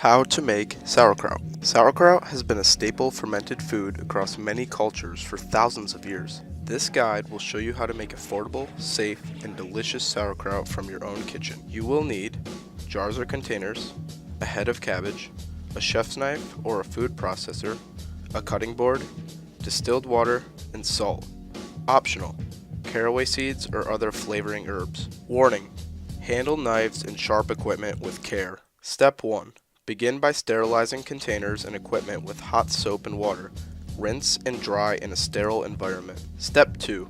How to make sauerkraut. Sauerkraut has been a staple fermented food across many cultures for thousands of years. This guide will show you how to make affordable, safe, and delicious sauerkraut from your own kitchen. You will need jars or containers, a head of cabbage, a chef's knife or a food processor, a cutting board, distilled water, and salt. Optional: caraway seeds or other flavoring herbs. Warning: handle knives and sharp equipment with care. Step 1. Begin by sterilizing containers and equipment with hot soap and water. Rinse and dry in a sterile environment. Step 2.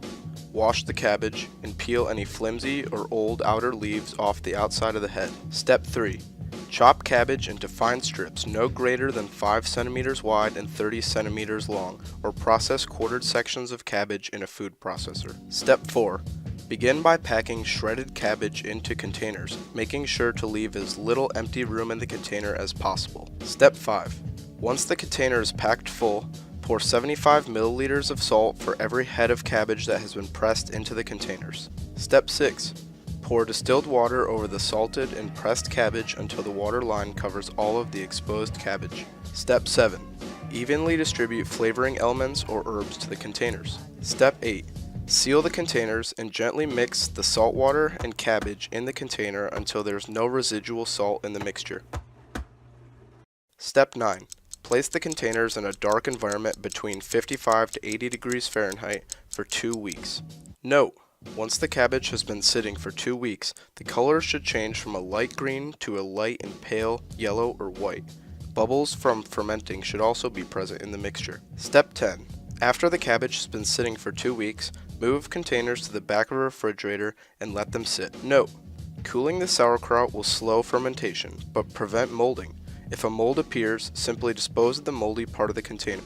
Wash the cabbage and peel any flimsy or old outer leaves off the outside of the head. Step 3. Chop cabbage into fine strips no greater than 5 centimeters wide and 30 centimeters long, or process quartered sections of cabbage in a food processor. Step 4. Begin by packing shredded cabbage into containers, making sure to leave as little empty room in the container as possible. Step 5. Once the container is packed full, pour 75 milliliters of salt for every head of cabbage that has been pressed into the containers. Step 6. Pour distilled water over the salted and pressed cabbage until the water line covers all of the exposed cabbage. Step 7. Evenly distribute flavoring elements or herbs to the containers. Step 8. Seal the containers and gently mix the salt water and cabbage in the container until there is no residual salt in the mixture. Step 9. Place the containers in a dark environment between 55 to 80 degrees Fahrenheit for 2 weeks. Note: once the cabbage has been sitting for 2 weeks, the color should change from a light green to a light and pale yellow or white. Bubbles from fermenting should also be present in the mixture. Step 10. After the cabbage has been sitting for 2 weeks, move containers to the back of a refrigerator and let them sit. Note: cooling the sauerkraut will slow fermentation, but prevent molding. If a mold appears, simply dispose of the moldy part of the container.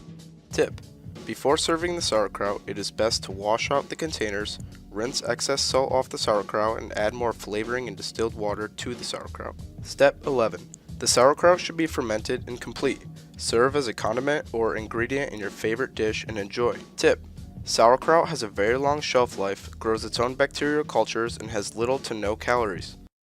Tip: before serving the sauerkraut, it is best to wash out the containers, rinse excess salt off the sauerkraut, and add more flavoring and distilled water to the sauerkraut. Step 11. The sauerkraut should be fermented and complete. Serve as a condiment or ingredient in your favorite dish and enjoy. Tip: sauerkraut has a very long shelf life, grows its own bacterial cultures, and has little to no calories.